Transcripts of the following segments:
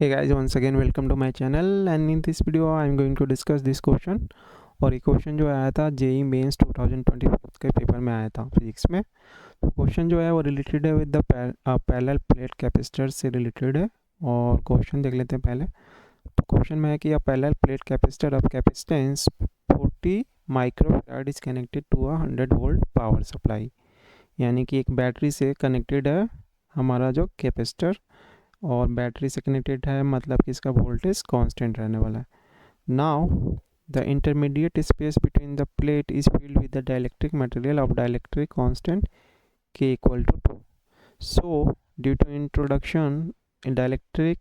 Hey guys, once again welcome to my channel and in this video I am going to discuss this question। और ये question जो आया था JEE mains 2024 के paper में आया था फिजिक्स में। तो क्वेश्चन जो है वो रिलेटेड है with the parallel plate capacitor से रिलेटेड है। और क्वेश्चन देख लेते हैं पहले। तो क्वेश्चन में है कि a parallel plate capacitor of capacitance 40 microfarad is connected to a 100 volt power supply. यानी कि एक बैटरी से कनेक्टेड है हमारा जो कैपेसिटर, और बैटरी से कनेक्टेड है मतलब कि इसका वोल्टेज कांस्टेंट रहने वाला है। Now the intermediate space between the plate is filled with the dielectric material of dielectric constant के equal to 2। So due to dielectric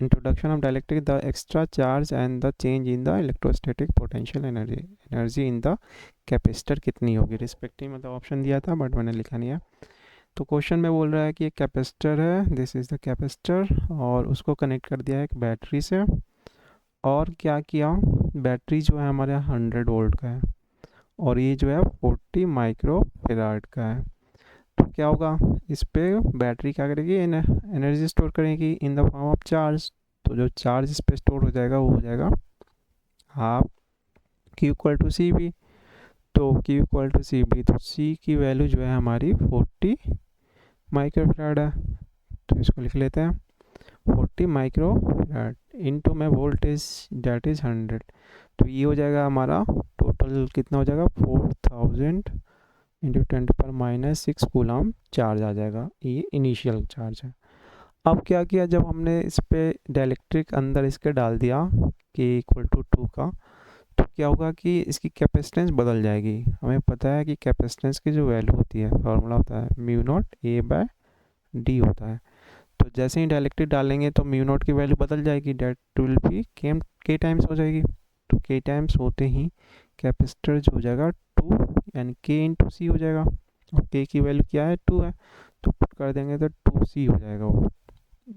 introduction of dielectric, the extra charge and the change in the electrostatic potential energy in the capacitor कितनी होगी respective, मतलब option दिया था but मैंने लिखा नहीं है। तो क्वेश्चन में बोल रहा है कि एक कैपेसिटर है, दिस इज़ द कैपेसिटर, और उसको कनेक्ट कर दिया है एक बैटरी से। और क्या किया, बैटरी जो है हमारे 100 वोल्ट का है और ये जो है 40 माइक्रो फेराड का है। तो क्या होगा, इस पे बैटरी क्या करेगी, एनर्जी स्टोर करेगी in the form of charge. तो जो चार्ज इस पे स्टोर हो जाएगा वो हो जाएगा half Q equal to C B. तो Q equal to C B, तो सी की वैल्यू जो है हमारी 40 माइक्रोफैराड है। तो इसको लिख लेते हैं 40 माइक्रोफैराड इनटू में वोल्टेज डेट इज़ 100। तो ये हो जाएगा हमारा टोटल कितना हो जाएगा 4000 इंटू 10⁻⁻6 कूलम चार्ज आ जाएगा। ये इनिशियल चार्ज है। अब क्या किया, जब हमने इस पे डाइलेक्ट्रिक अंदर इसके डाल दिया के इक्वल टू 2 का, तो क्या होगा कि इसकी कैपेसिटेंस बदल जाएगी। हमें पता है कि कैपेसिटेंस की जो वैल्यू होती है फॉर्मूला होता है mu naught a by d होता है। तो जैसे ही डायलेक्ट्रिक डालेंगे तो म्यू नॉट की वैल्यू बदल जाएगी, डेट विल बी के टाइम्स हो जाएगी। तो के टाइम्स होते ही कैपेसिटर जो हो जाएगा 2 यानी के इंटू सी हो जाएगा। और के की वैल्यू क्या है 2 है, तो पुट कर देंगे तो 2 सी हो जाएगा वो,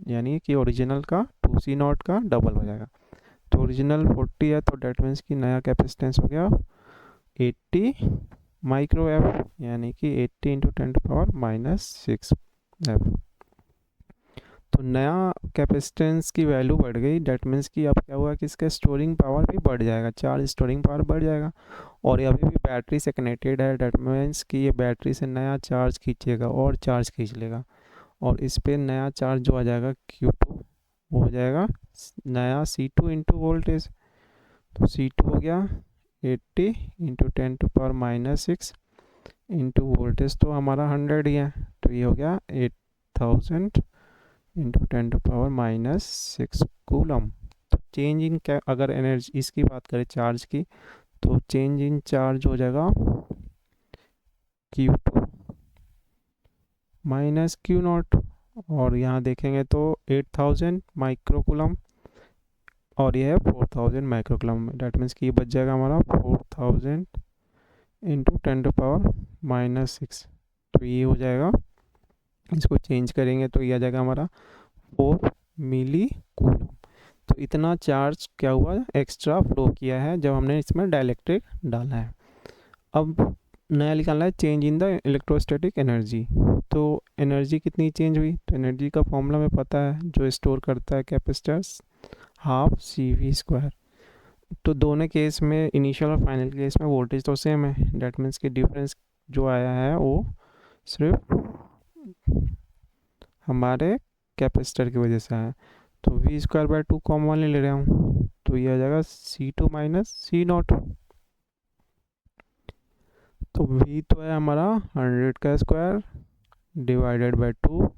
यानी कि ओरिजिनल का 2 सी नॉट का डबल हो जाएगा। तो ओरिजिनल 40 है तो डेट मीन्स कि नया कैपेसिटेंस हो गया 80 माइक्रो एफ, यानी कि 80 इंटू 10⁻⁻6 एफ। तो नया कैपेसिटेंस की वैल्यू बढ़ गई, डेट मीन्स कि अब क्या हुआ कि इसका स्टोरिंग पावर भी बढ़ जाएगा, चार्ज स्टोरिंग पावर बढ़ जाएगा। और ये अभी भी बैटरी से कनेक्टेड है, डेट मीन्स कि ये बैटरी से नया चार्ज खींचेगा और चार्ज खींच लेगा। और इस पर नया चार्ज जो आ जाएगा Q2 वो हो जाएगा नया C2 इंटू वोल्टेज। तो C2 हो गया 80 इंटू 10⁻⁻6 इंटू वोल्टेज तो हमारा 100 ही है, तो ये हो गया 8000 इंटू 10⁻⁻6 कूलम। तो चेंज इन क्या, अगर एनर्जी इसकी बात करें चार्ज की, तो चेंज इन चार्ज हो जाएगा Q2 माइनस क्यू नॉट। और यहाँ देखेंगे तो 8000 माइक्रो कूलम और ये है 4000 माइक्रो कूलम, डेट मीन्स कि ये बच जाएगा हमारा 4000 इंटू 10⁻⁻6। तो ये हो जाएगा, इसको चेंज करेंगे तो ये आ जाएगा हमारा 4 मिली कूलम। तो इतना चार्ज क्या हुआ, एक्स्ट्रा फ्लो किया है जब हमने इसमें डाइलेक्ट्रिक डाला है। अब नया निकालना है change in the electrostatic energy. तो एनर्जी कितनी चेंज हुई, तो एनर्जी का फॉर्मूला में पता है, जो स्टोर करता है capacitors half C V square. तो दोनों केस में इनिशियल और फाइनल केस में वोल्टेज तो सेम है, डेट मीन्स कि डिफरेंस जो आया है वो सिर्फ हमारे कैपेसिटर की वजह से है। तो वी स्क्वायर बाय 2 कॉमन ले रहा हूँ, तो ये आ जाएगा C2 माइनस सी नॉट। तो वी तो है हमारा 100 का स्क्वायर डिवाइडेड बाय 2,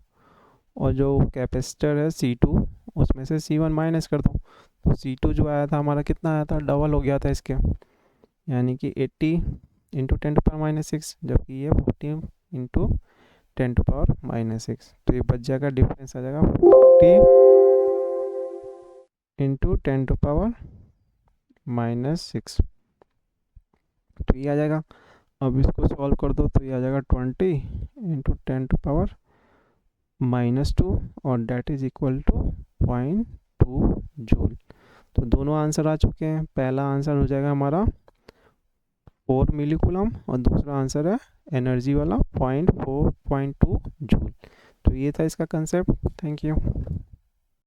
और जो कैपेसिटर है C2 उसमें से C1 माइनस कर दो। तो C2 जो आया था हमारा कितना आया था, डबल हो गया था इसके, यानी कि 80 इंटू 10⁻⁻6, जबकि ये 40 इंटू 10⁻⁻6। तो ये बच जाएगा, डिफरेंस आ जाएगा 40 इंटू 10⁻⁻6। तो ये आ जाएगा। अब इसको सॉल्व कर दो तो ये आ जाएगा 20 इंटू 10⁻⁻2 और that is equal to 0.2 joule. तो दोनों आंसर आ चुके हैं। पहला आंसर हो जाएगा हमारा 4 मिली कूलम और दूसरा आंसर है एनर्जी वाला 0.2 जूल। तो ये था इसका कंसेप्ट। Thank you.